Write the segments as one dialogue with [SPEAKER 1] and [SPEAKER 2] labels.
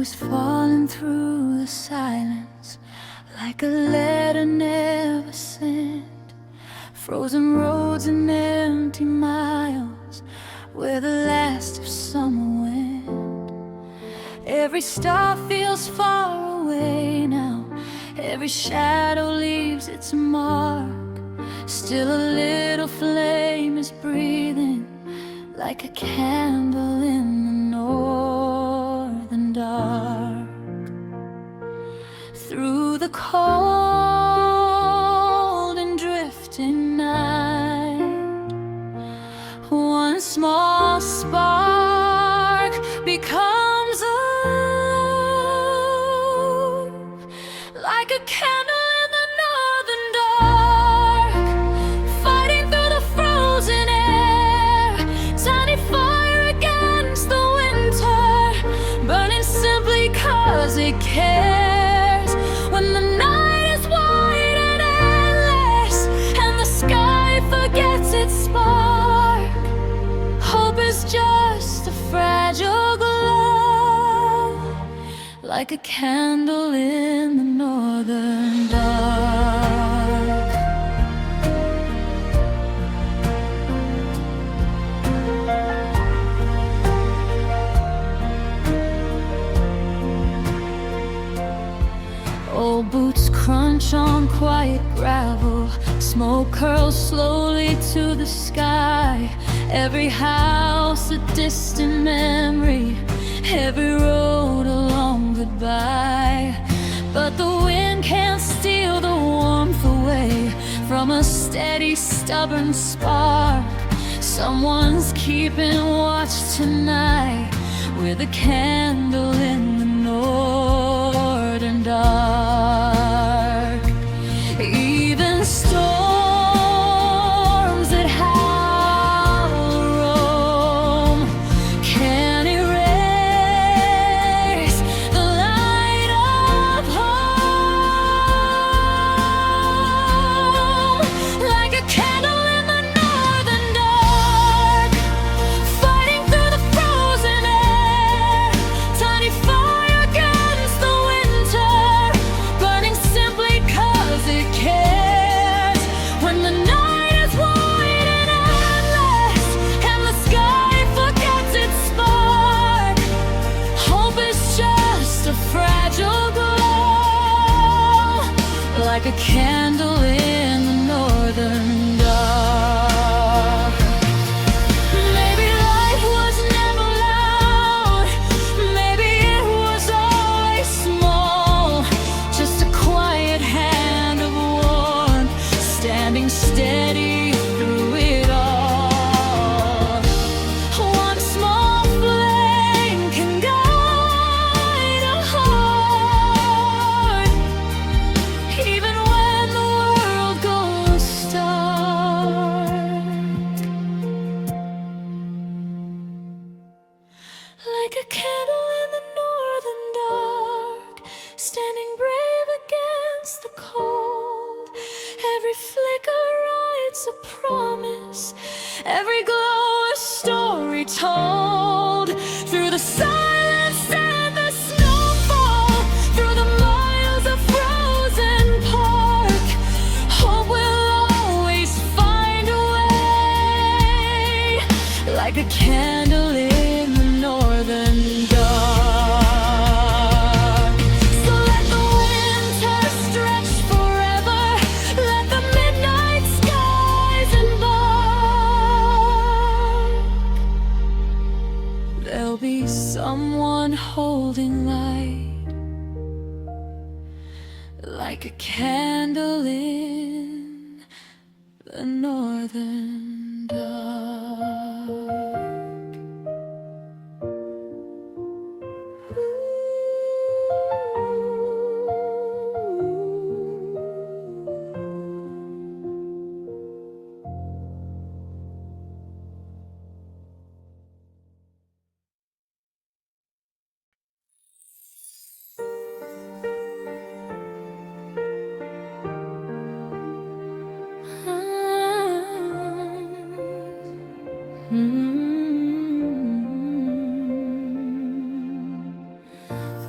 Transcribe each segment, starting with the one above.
[SPEAKER 1] was falling through the silence like a letter never sent. Frozen roads and empty miles where the last of summer went. Every star feels far away now, every shadow leaves its mark. Still a little flame is breathing like a candle in the northern dark. Through the cold and drifting night, one small spark becomes a love, like a candle in the northern dark, fighting through the frozen air. Tiny fire against the winter, burning simply 'cause it cares. When the night is wide and endless and the sky forgets its spark, hope is just a fragile glow, like a candle in the northern dark. Old boots crunch on quiet gravel, smoke curls slowly to the sky. Every house a distant memory, every road a long goodbye. But the wind can't steal the warmth away from a steady, stubborn spark. Someone's keeping watch tonight with a candle in the northern dark. Even storms that howl roam can't erase the light of home, like a candle in the northern dark, fighting through the frozen air. Tiny fire against the winter, burning simply 'cause it cares. When the night is wide and endless and the sky forgets its spark, hope is just a fragile glow, like a candle in the northern dark. Maybe life was never loud, maybe it was always small, just a quiet hand of warmth, standing steady through it all. One small flame can guide a heart, even when the world goes dark, like a candle in the northern dark, standing brave against the cold. Every flicker writes a promise, every glow a story told. Through the silence and the snowfall, through the miles of frozen park, hope will always find a way, like a candle in the northern dark. So let the winter stretch forever, let the midnight skies embark. There'll be someone holding light, like a candle in the northern dark.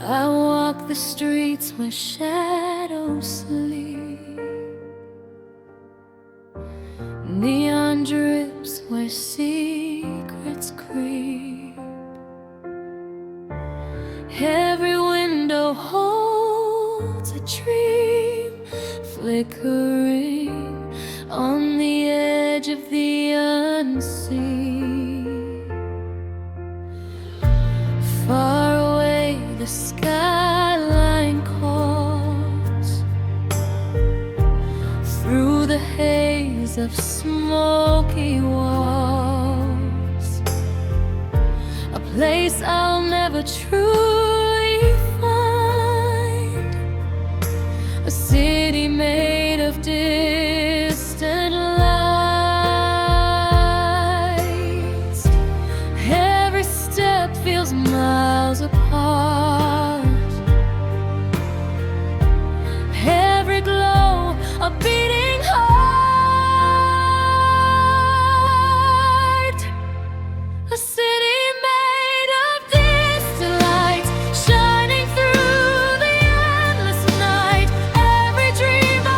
[SPEAKER 1] I walk the streets where shadows sleep. Neon drips where secrets creep. Every window holds a dream, flickering on the edge of the unseen. Far away the skyline calls, through the haze of smoky walls, a place I'll never truly find, a city made of distant lights. Every step feels miles apart, every glow a beating heart. A city made of distant lights, shining through the endless night. Every dream I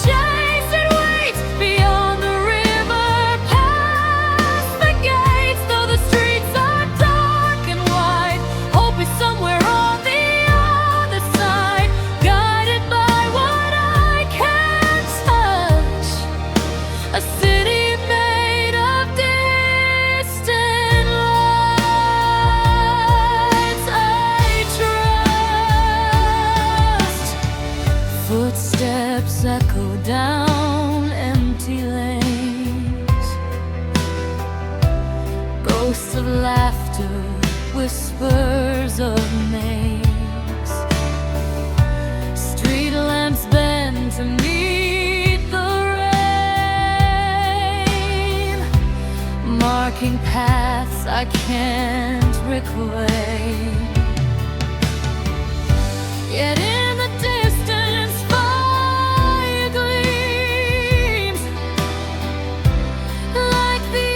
[SPEAKER 1] chase and wait beyond the river, past the gates. Though the streets are dark and wide, hope is somewhere on the other side, guided by what I can't touch. A city made of distant lights. I trust. Footsteps echo down empty lanes, ghosts of laughter, whispers of names. Street lamps bend to meet the rain, marking paths I can't reclaim. Yet in the distance fire gleams, like the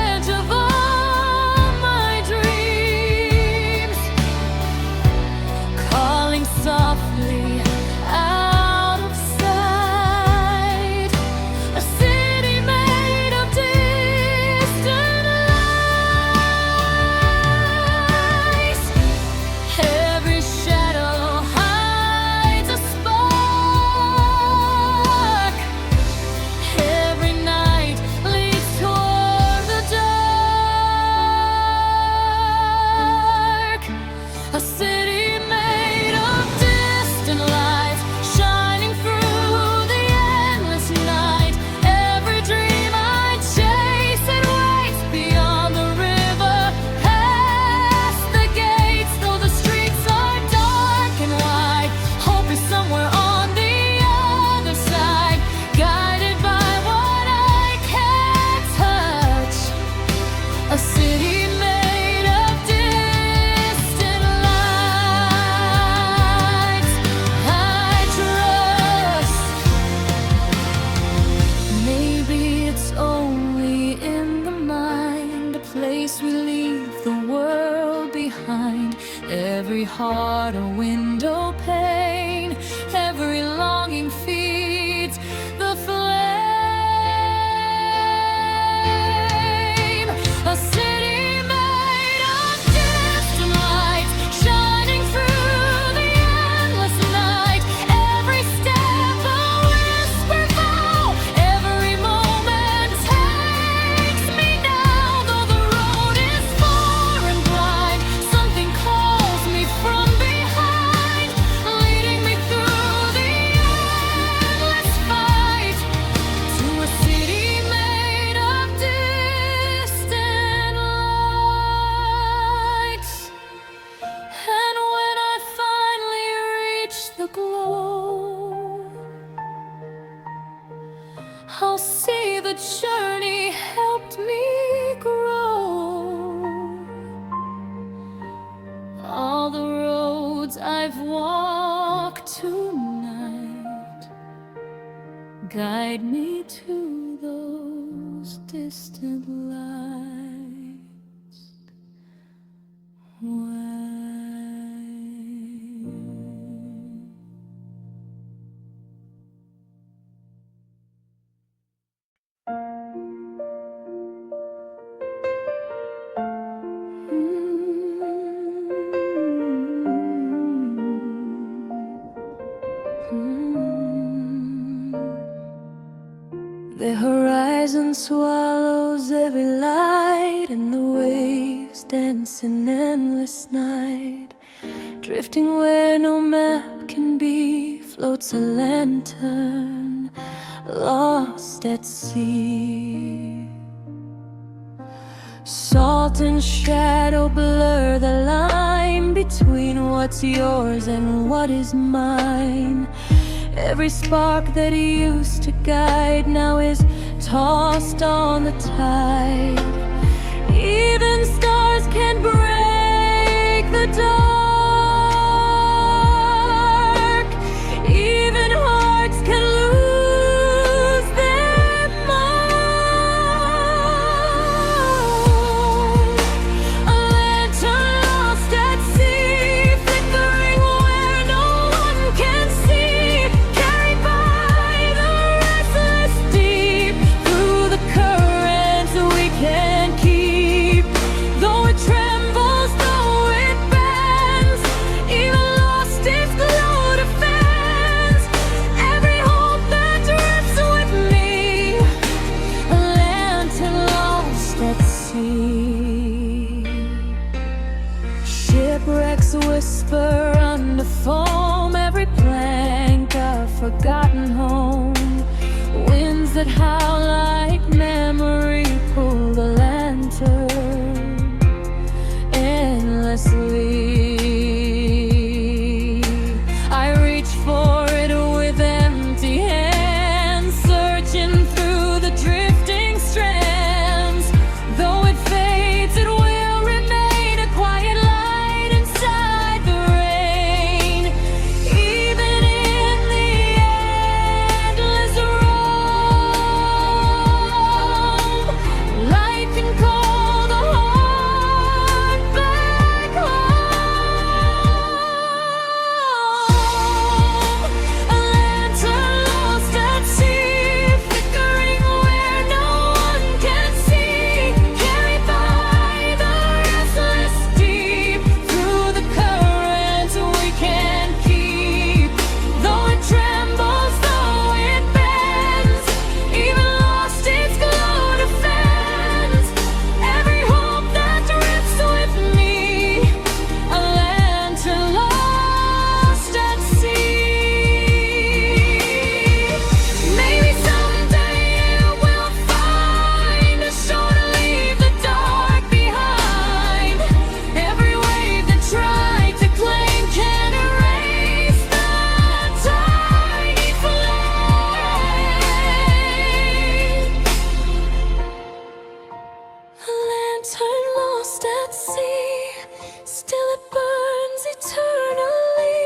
[SPEAKER 1] edge of all my dreams, calling softly out of sight. A city made of distant lights. Every shadow hides a spark, every night leads toward the dark. A city made of distant lights, shining through the endless night. Every dream I chase and wait beyond the river, past the gates. Though the streets are dark and wide, hope is somewhere on the other side, guided by what I can't touch. A city made of distant lights. I trust. Maybe it's only in the mind, a place we leave the world behind. Every heart a window pane, every longing feeds the flame. A city made of distant lights, shining through the endless night. Every step a whisper vow, every moment takes me down. Though the road is far and blind, something calls me from behind, leading me through the endless fight to a city made of distant lights. And when I finally reach the glow, I'll see the journey helped me grow. All the roads I've walked tonight guide me to those distant lights. Why? The horizon swallows every light, and the waves dance in endless night. Drifting where no map can be, floats a lantern, lost at sea. Salt and shadow blur the line between what's yours and what is mine. Every spark that used to guide now is tossed on the tide. Even stars can break the dark. Even hearts can lose their mind. A lantern lost at sea, flickering where no one can see. Carried by the restless deep, through the currents we can't keep. Though it trembles, though it bends, even lost its glow defends every hope that drifts with me. A lantern lost at sea. Shipwrecks whisper under foam, every plank a forgotten home. Winds that howl like memory pull the lantern endlessly. I reach for it with empty hands, searching through the drifting strands. Though it fades, it will remain a quiet light inside the rain. Even in the endless roam, light can call the heart back home. A lantern lost at sea, flickering where no one can see. Carried by the restless deep, through the currents we can't keep. Though it trembles, though it bends, even lost its glow defends every hope that drifts with me. A lantern lost at sea. Maybe someday it will find a shore to leave the dark behind. Every wave that tried to claim can erase the tiny flame. A lantern lost at sea, still it burns eternally.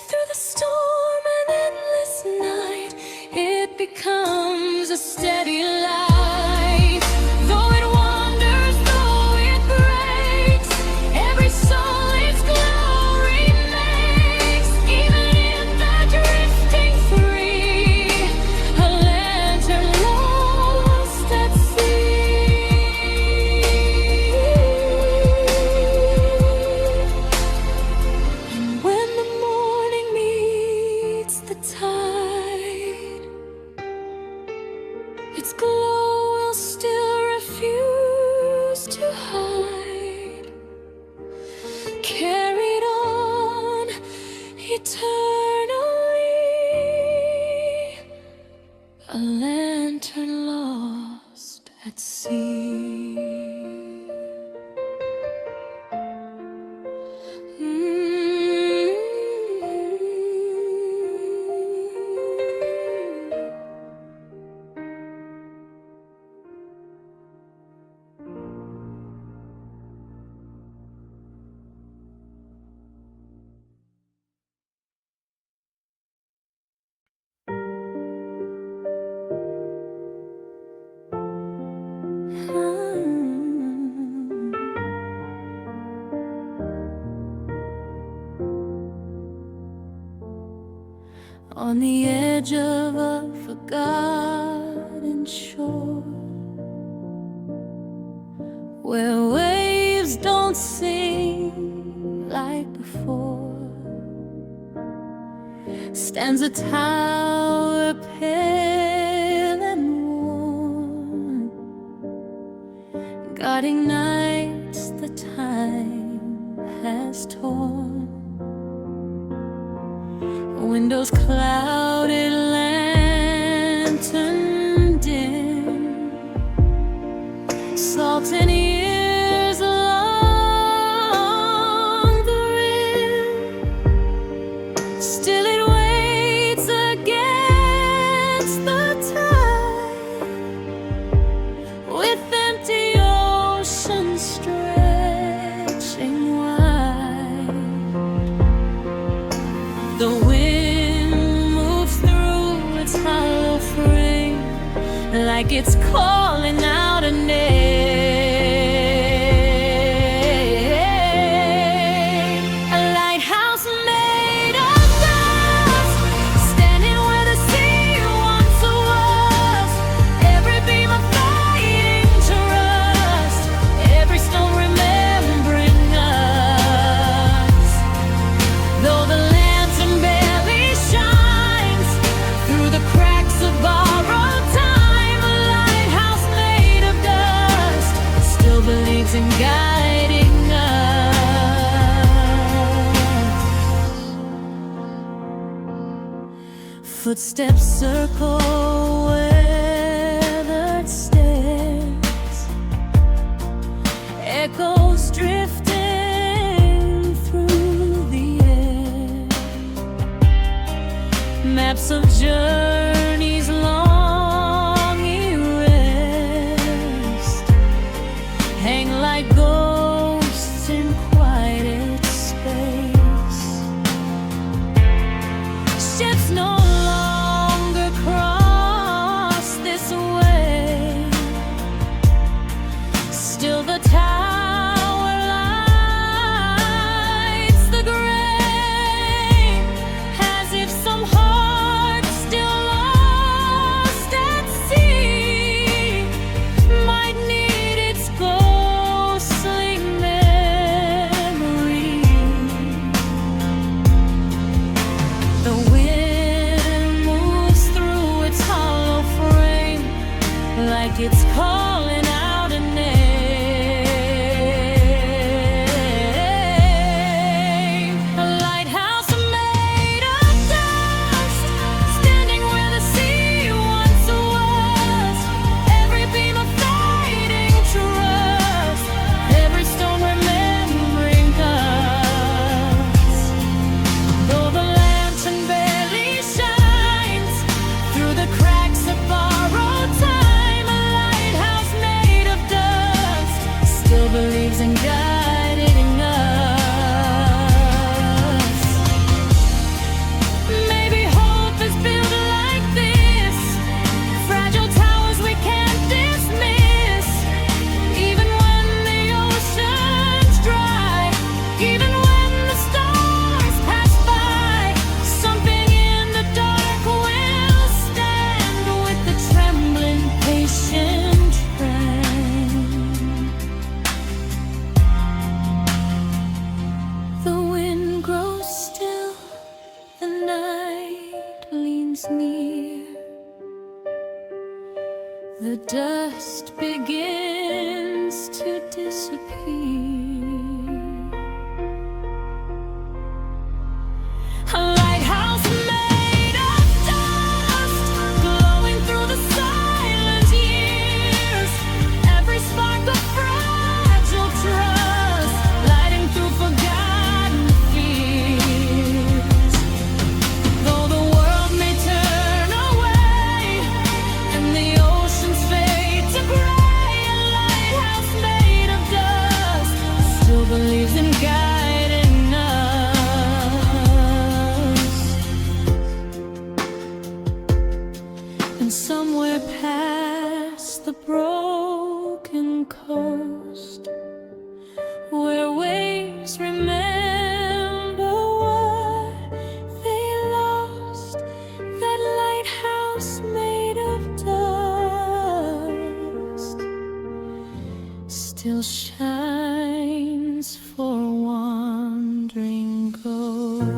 [SPEAKER 1] Through the storm and endless night, it becomes a steady light. Though it wanders, though it breaks, every soul its glory makes. Even in the drifting free, a lantern lost at sea. And when the morning meets the tide, its glow will still refuse to hide. Carried on eternally, a lantern lost at sea. On the edge of a forgotten shore, where waves don't sing like before, stands a tower pale and that ignites the time has torn. Windows clouded, lantern dim, salt and years along the rim. Still it waits against the tide, with empty oceans stretching wide. The wind moves through its hollow frame, like it's calling out a name. A lighthouse made of dust, standing where the sea once was. Every beam a fighting trust, every stone remembering us. Though the lantern barely shines through the cracks of borrowed time, a lighthouse made of dust still believes in guiding us. Footsteps circle weathered stairs, echoes drifting through the air. Maps of journeys long erased hang like ghosts in quiet space. Ships no longer cross this way, still the tower lights the gray, as if some heart still lost at sea might need its ghostly memory. The wind moves through its hollow frame, like it's calling out a name. A lighthouse made of dust, standing where the sea once was. Every beam a fighting trust, every stone remembering us. Though the lantern barely shines through the cracks of borrowed time, a lighthouse made of dust still believes in guiding us. Maybe hope is built like this, fragile towers we can't dismiss. Even when the ocean's dry, even when the stars pass by, something in the dark will stand with the trembling, patient train. The wind grows still, the night leans near, the dust begins to disappear. A lighthouse made of dust, glowing through the silent years. Every spark of fragile trust, lighting through forgotten fears. Though the world may turn away and the oceans fade to gray, a lighthouse made of dust still believes in guiding us. And somewhere past the broken coast, where waves remember what they lost, that lighthouse made of dust still shines for wandering ghosts.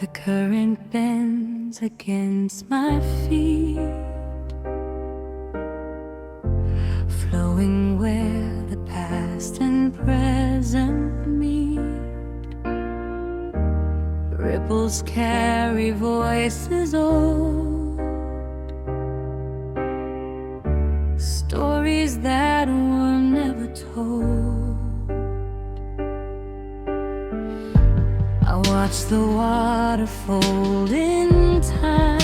[SPEAKER 1] The current bends against my feet, flowing where the past and present meet. Ripples carry voices old, stories that were never told. I watch the water fold in time,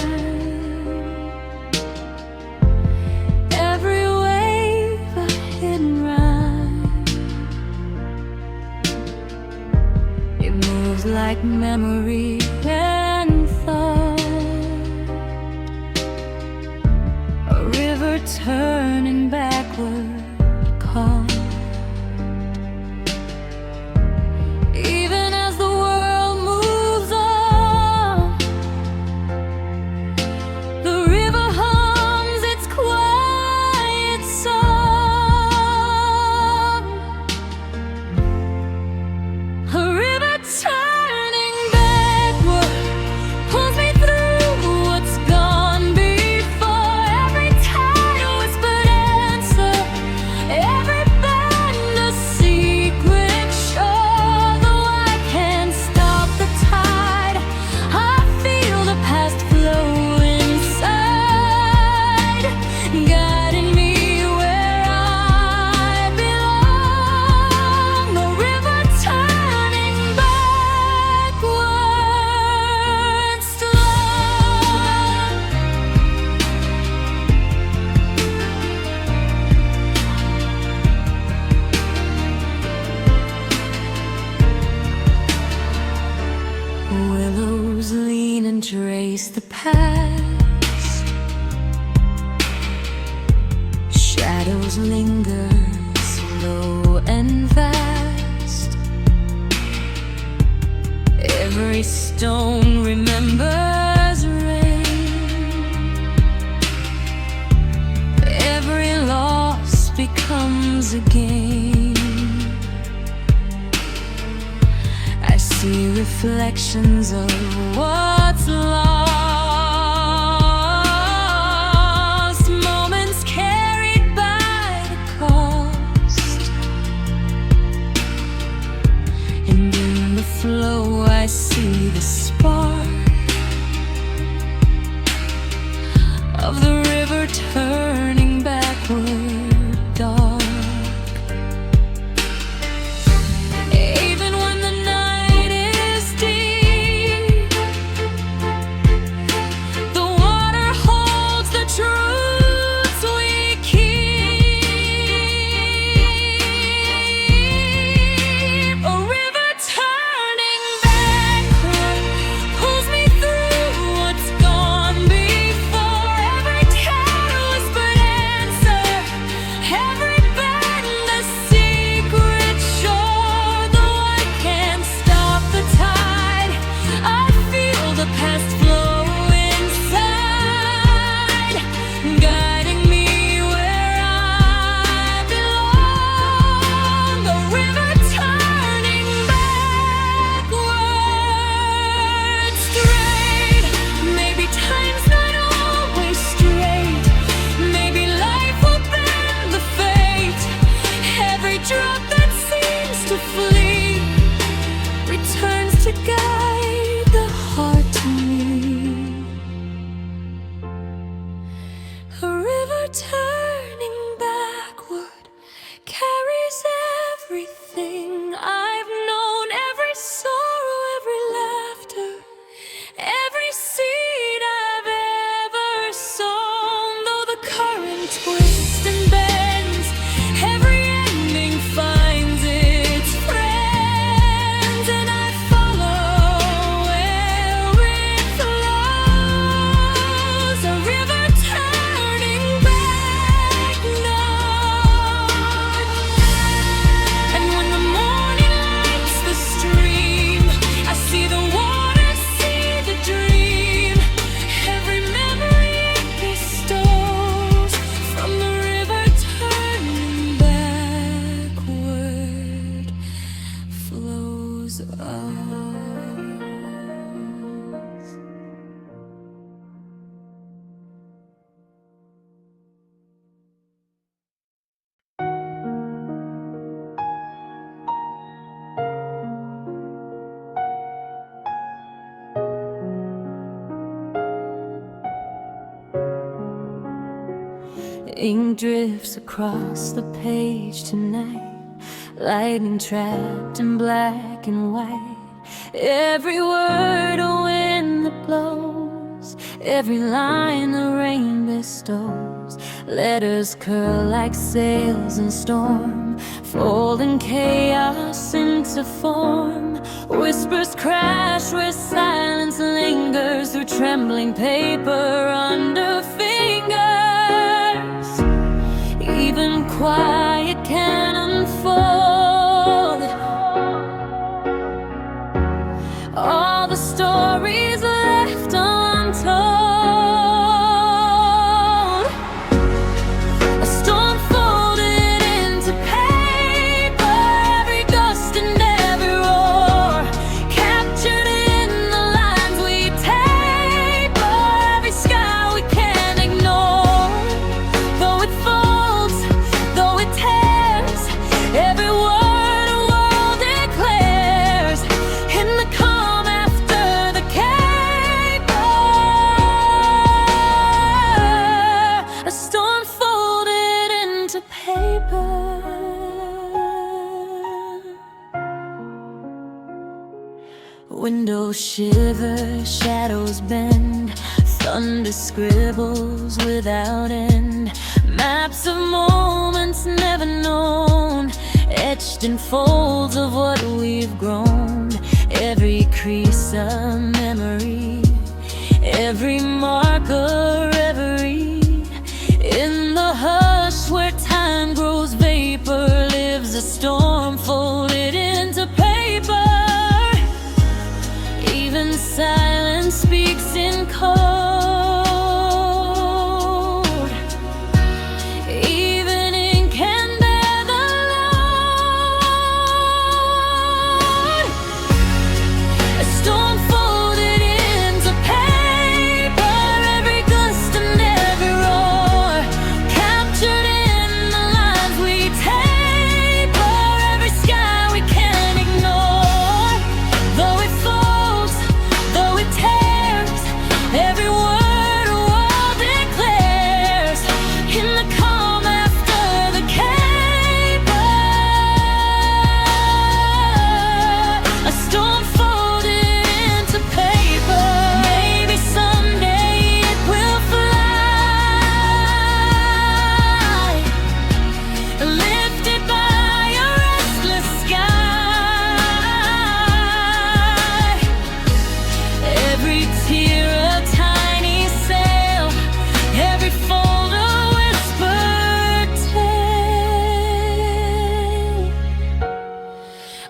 [SPEAKER 1] every wave a hidden rhyme. It moves like memory and thought, a river turning backward, calm. Willows lean and trace the past, shadows linger slow and fast. Every stone remembers rain, every loss becomes a gain. I see reflections of what's lost, moments carried by the cost. And in the flow I see the spark of the river turning backward, dark. Ink drifts across the page tonight, lightning trapped in black and white. Every word a wind that blows, every line the rain bestows. Letters curl like sails in storm, folding chaos into form. Whispers crash where silence lingers through trembling paper under fingers. Even quiet can unfold. All the stories left untold. A storm folded into paper, every gust and every roar, captured in the lines we taper, every sky we can't ignore. Though it folds, though it tears, every word a world declares. In the calm after the caper, a storm folded into paper. Windows shiver, shadows bend, thunder scribbles without end. Maps of moments never known, etched in folds of what we've grown. Every crease a memory, every marker, every. In the hush where time grows vapor, lives a storm folded into paper. Even silence speaks in code. Even ink can bear the load. A storm folded into paper, every gust and every roar, captured in the lines we taper, every sky we can't ignore. Though it folds, though it tears, every word a world declares. In the calm after the caper, a storm folded into paper. Maybe someday it will fly, lifted by a restless sky. Every tear a tiny sail, every fold a whispered tale.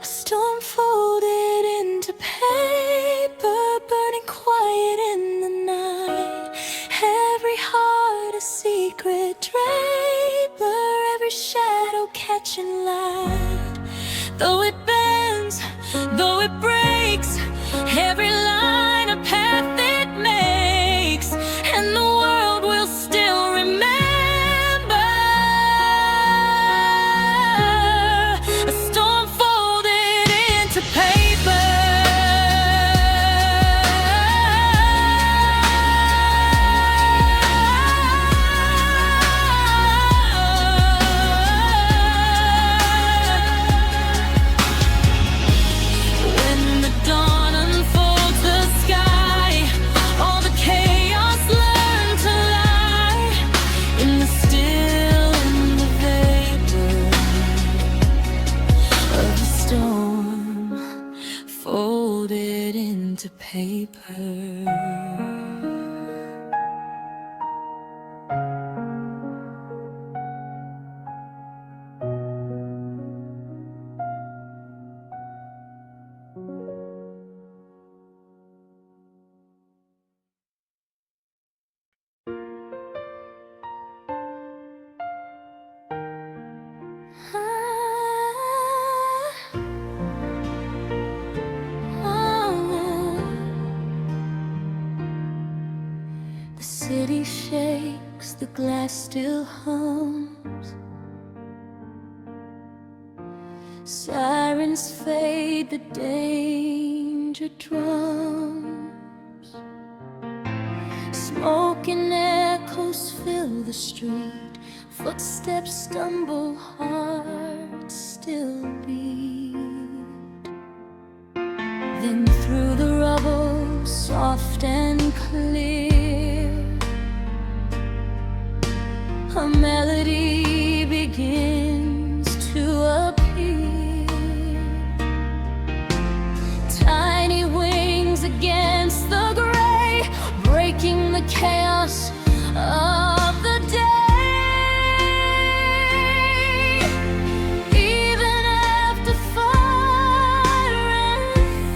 [SPEAKER 1] A storm folded into paper, burning quiet in the night. Every heart a secret draper, every shadow catching light. Though it bends, though it breaks, every line a path it makes, and the world will still remember. A storm folded into paper. When the dawn unfolds the sky, all the chaos learn to lie in the still, in the vapor of the storm folded into paper. The city shakes, the glass still hums. Sirens fade, the danger drums. Smoke and echoes fill the street. Footsteps stumble, hearts still beat. Then through the rubble, soft and clear, a melody begins to appear. Tiny wings against the gray, breaking the chaos of the day. Even after fire and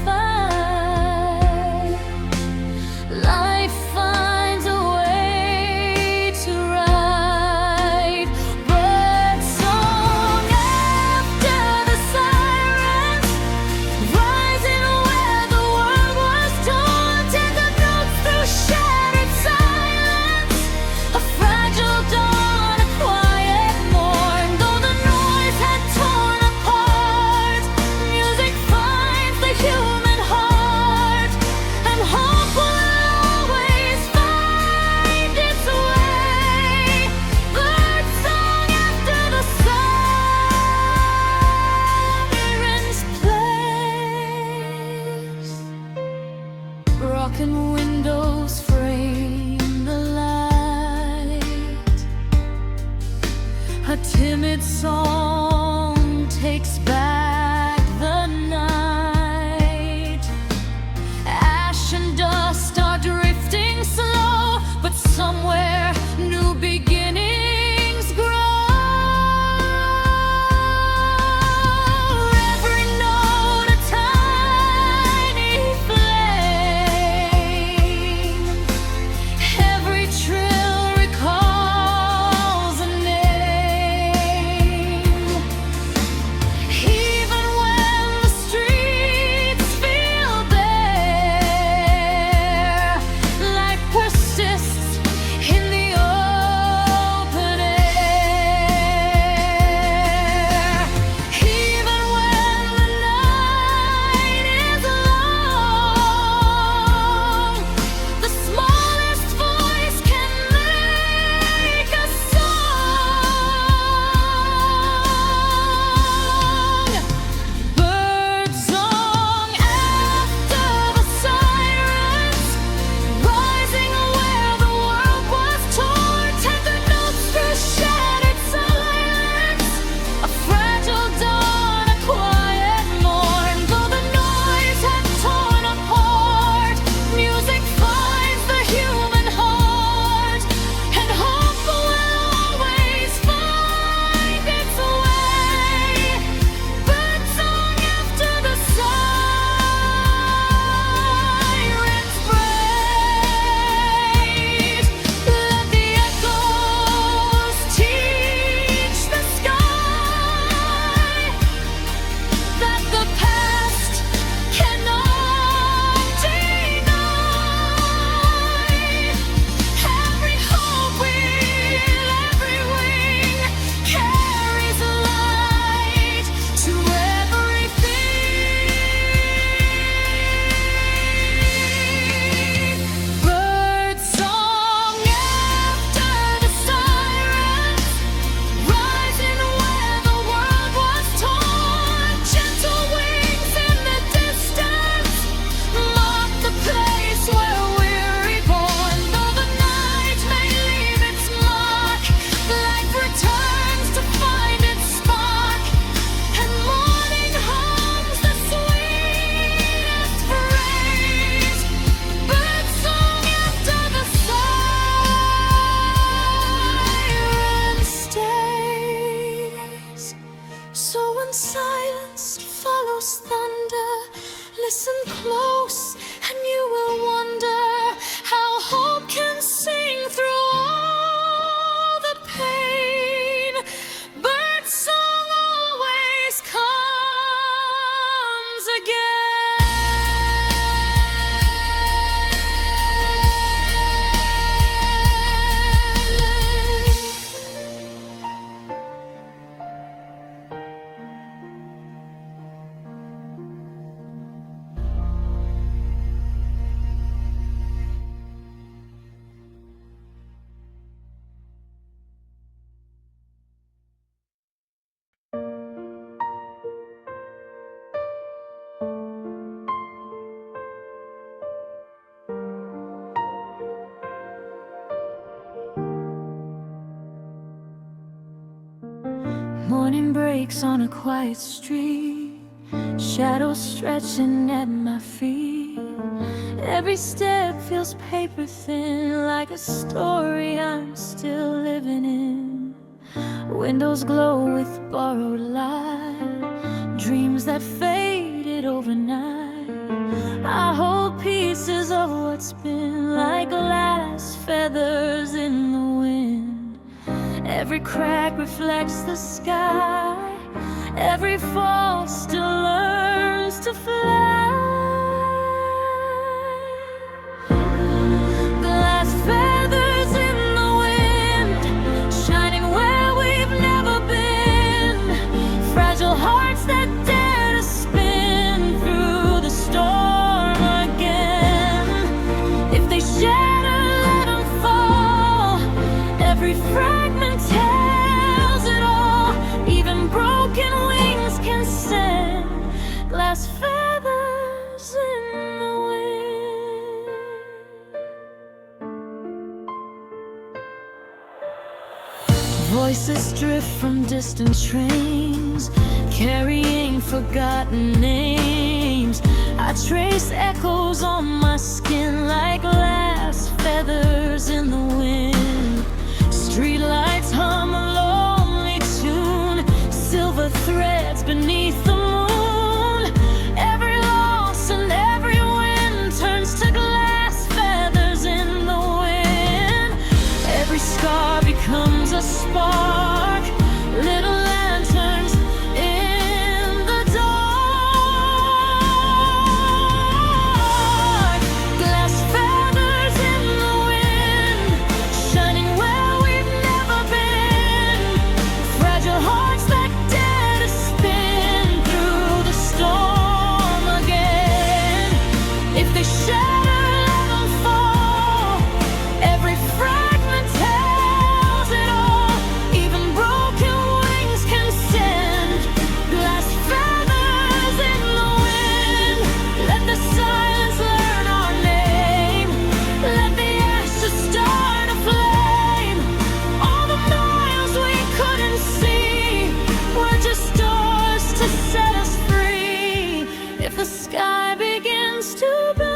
[SPEAKER 1] fire, life finds a way to ride. Bird song after the sirens, rising where the world was torn. Tender notes through shattered silence, a fragile dawn, a quiet morn. Though the noise had torn apart, music finds the human heart, and hope will always find its way. Bird song after the siren's place. Broken windows frame the light. A timid song takes back the night. Ash and dust are drifting slow, but somewhere new beginnings grow. Every note a tiny flame, every trill recalls a name. Morning breaks on a quiet street, shadows stretching at my feet. Every step feels paper thin, like a story I'm still living in. Windows glow with borrowed light, dreams that faded overnight. I hold pieces of what's been, like glass feathers in the wind. Every crack reflects the sky, every fall still learns to fly. Glass feathers in the wind, shining where we've never been. Fragile hearts that dare to spin through the storm again. If they shatter, let them fall. Every fragment tells it all. Even broken wings can send glass feathers in the wind. Voices drift from distant trains, carrying forgotten names. I trace echoes on my skin, like glass feathers in the wind. Streetlights hum a lonely tune, silver threads beneath the moon. Every loss and every win turns to glass feathers in the wind. Every scar becomes a spark, little lanterns in the dark. Glass feathers in the wind, shining where we've never been. Fragile hearts that dare to spin through the storm again. If they shatter, let them fall. Every fragment tells it all. Even broken wings can send glass feathers in the wind. Let the silence learn our name. Let the ashes start a flame. All the miles we couldn't see were just doors to set us free. If the sky begins to bend,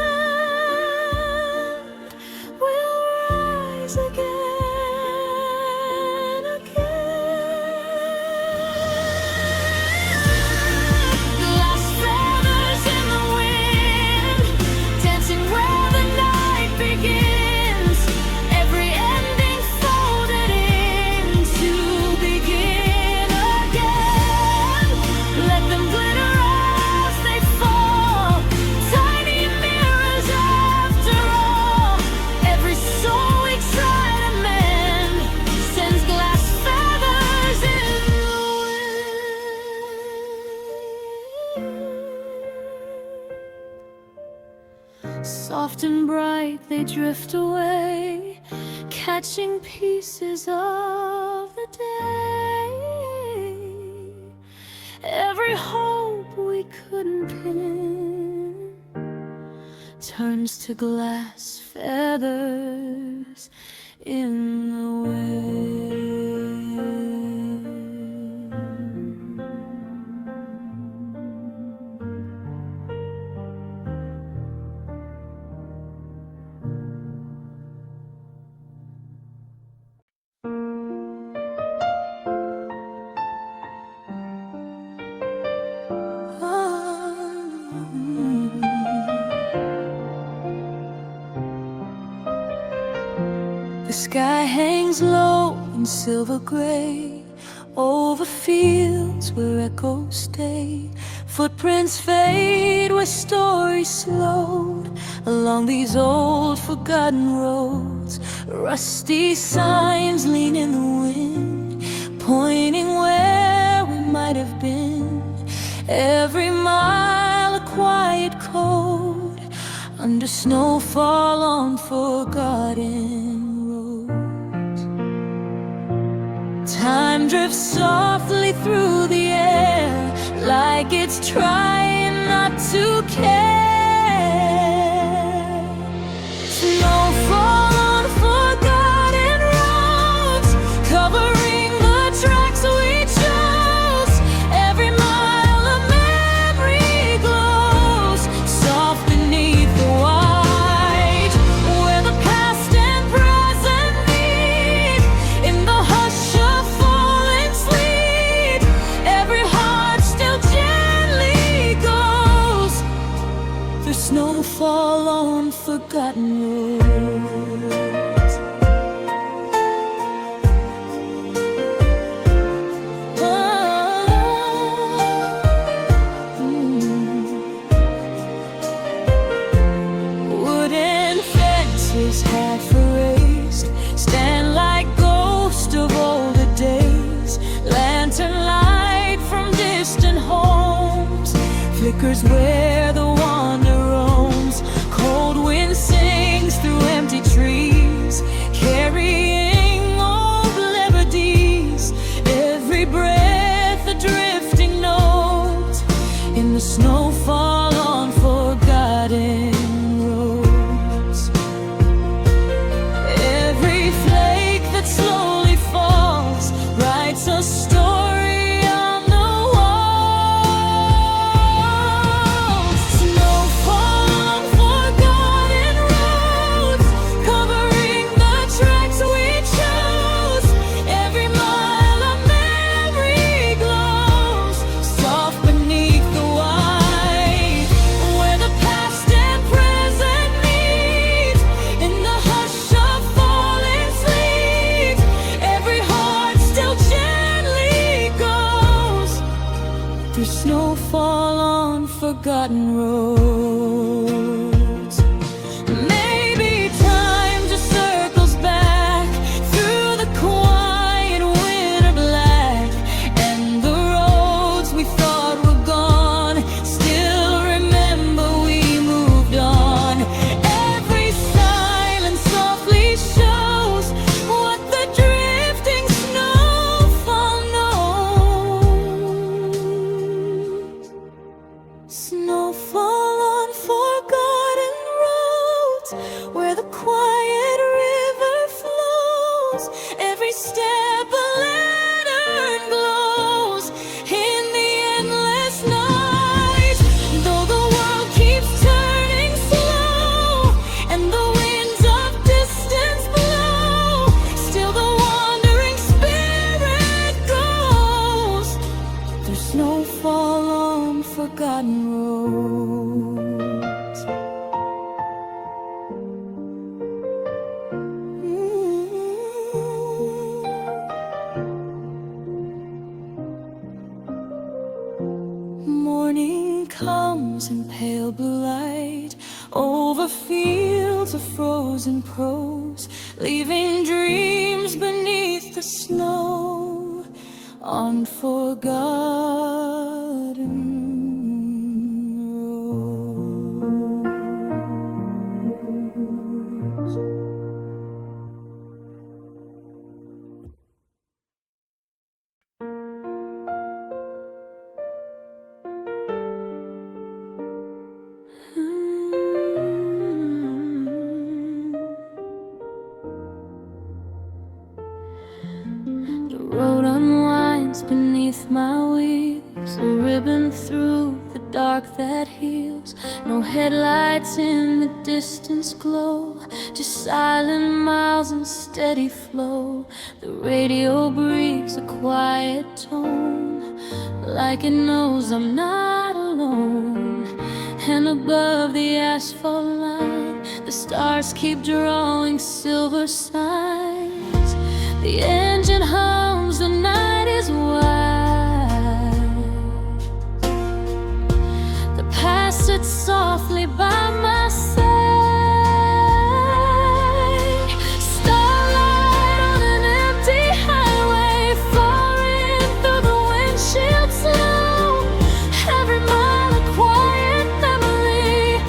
[SPEAKER 1] we'll rise again, Glass feathers in the wind, dancing where the night begins. Every ending folded in to begin again. Let them glitter as they fall, tiny mirrors after all. Every soul we try to mend sends glass feathers in the wind. Soft and bright they drift away, catching pieces of the day. Every hope we couldn't pin turns to glass feathers in the wind. The sky hangs low in silver gray, over fields where echoes stay. Footprints fade where stories slowed, along these old forgotten roads. Rusty signs lean in the wind, pointing where we might have been. Every mile a quiet code, under snowfall on forgotten roads. Time drifts softly through the air, like it's trying not to care. Snowfall on forgotten roads, covering the tracks we chose. forgotten roads. Wooden fences half erased stand like ghosts of older days. Lantern light from distant homes flickers where the wander roams. Cold wind sings through empty trees, carrying old melodies. Every breath a drifting note in the snowfall on forgotten roads. Every flake that slowly falls writes a story on the walls. Snowfall on forgotten roads, covering the tracks we chose. Every mile of memory glows, soft beneath the white, where the past and present meet. In the hush of falling sleep, every heart still gently goes through snowfall on forgotten roads. Maybe time just circles back through the quiet winter black, and the roads we thought were gone still remember we moved on. Every silence softly shows what the drifting snowfall knows. Snowfall on forgotten roads, where the quiet river flows. Every step a lantern glows in the endless night. Though the world keeps turning slow and the winds of distance blow, still the wandering spirit goes through snowfall on forgotten roads. Morning comes in pale blue light over fields of frozen prose, leaving dreams beneath the snow on forgotten roads. The road unwinds beneath my wheels, a ribbon through the dark that heals. No headlights in the distance glow, just silent miles and steady flow. The radio breathes a quiet tone, like it knows I'm not alone. And above the asphalt line, the stars keep drawing silver signs. The engine hums, the night is wide. The past sits softly by my side. Starlight on an empty highway, falling through the windshield snow. Every mile a quiet memory,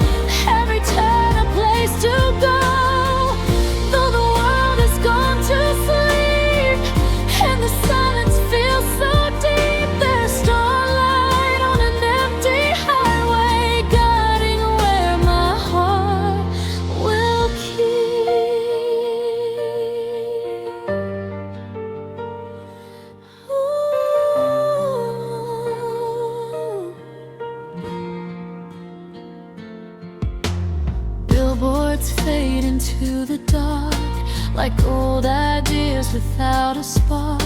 [SPEAKER 1] every turn a place to go. Though the world has gone to sleep and the silence feels so deep, there's starlight on an empty highway, guiding where my heart will keep. Ooh. Billboards fade into the dark like old ideas without a spark.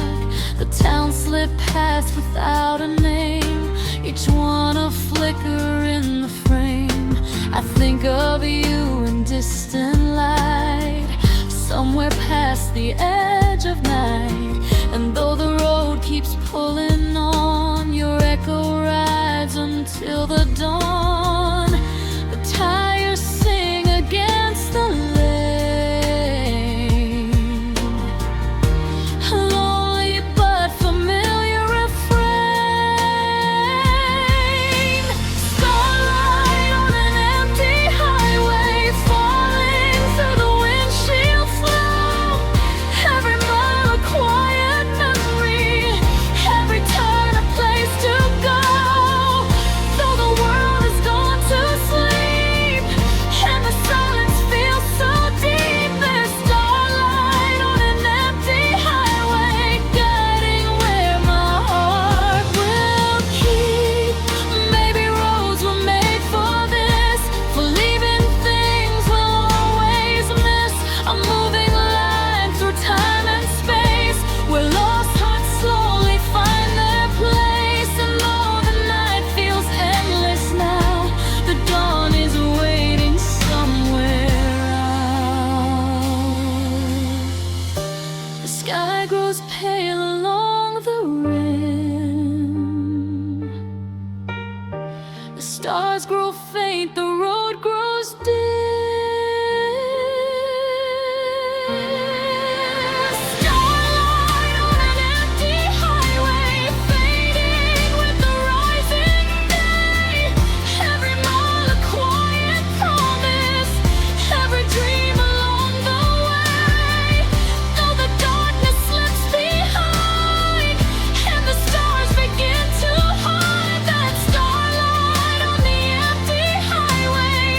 [SPEAKER 1] The town slip past without a name, each one a flicker in the frame. I think of you in distant light, somewhere past the edge of night. And though the road keeps pulling on, your echo rides until the dawn. The tires sing against the lane, a lonely but familiar refrain. Starlight on an empty highway, falling through the windshield slow. Every mile a quiet memory, every turn a place to go. Though the world has gone to sleep and the silence feels so deep, there's starlight on an empty highway, guiding where my heart will keep. Maybe roads were made for this, for leaving things we'll always miss. A moving line through time and space, where lost hearts slowly find their place. And though the night feels endless now, the dawn is waiting somewhere out. The sky grows pale along the rim, the stars grow faint, the road grows dim. Starlight on an empty highway, fading with the rising day. Every mile a quiet promise, every dream along the way. Though the darkness slips behind and the stars begin to hide, that starlight on the empty highway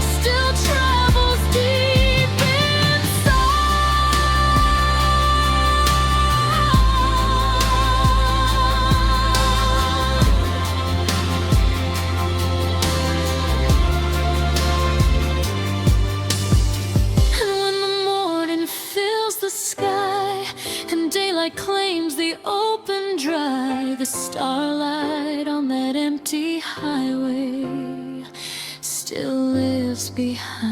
[SPEAKER 1] still travels deep inside. And when the morning fills the sky and daylight claims the open dry, the starlight on that empty highway still lives behind.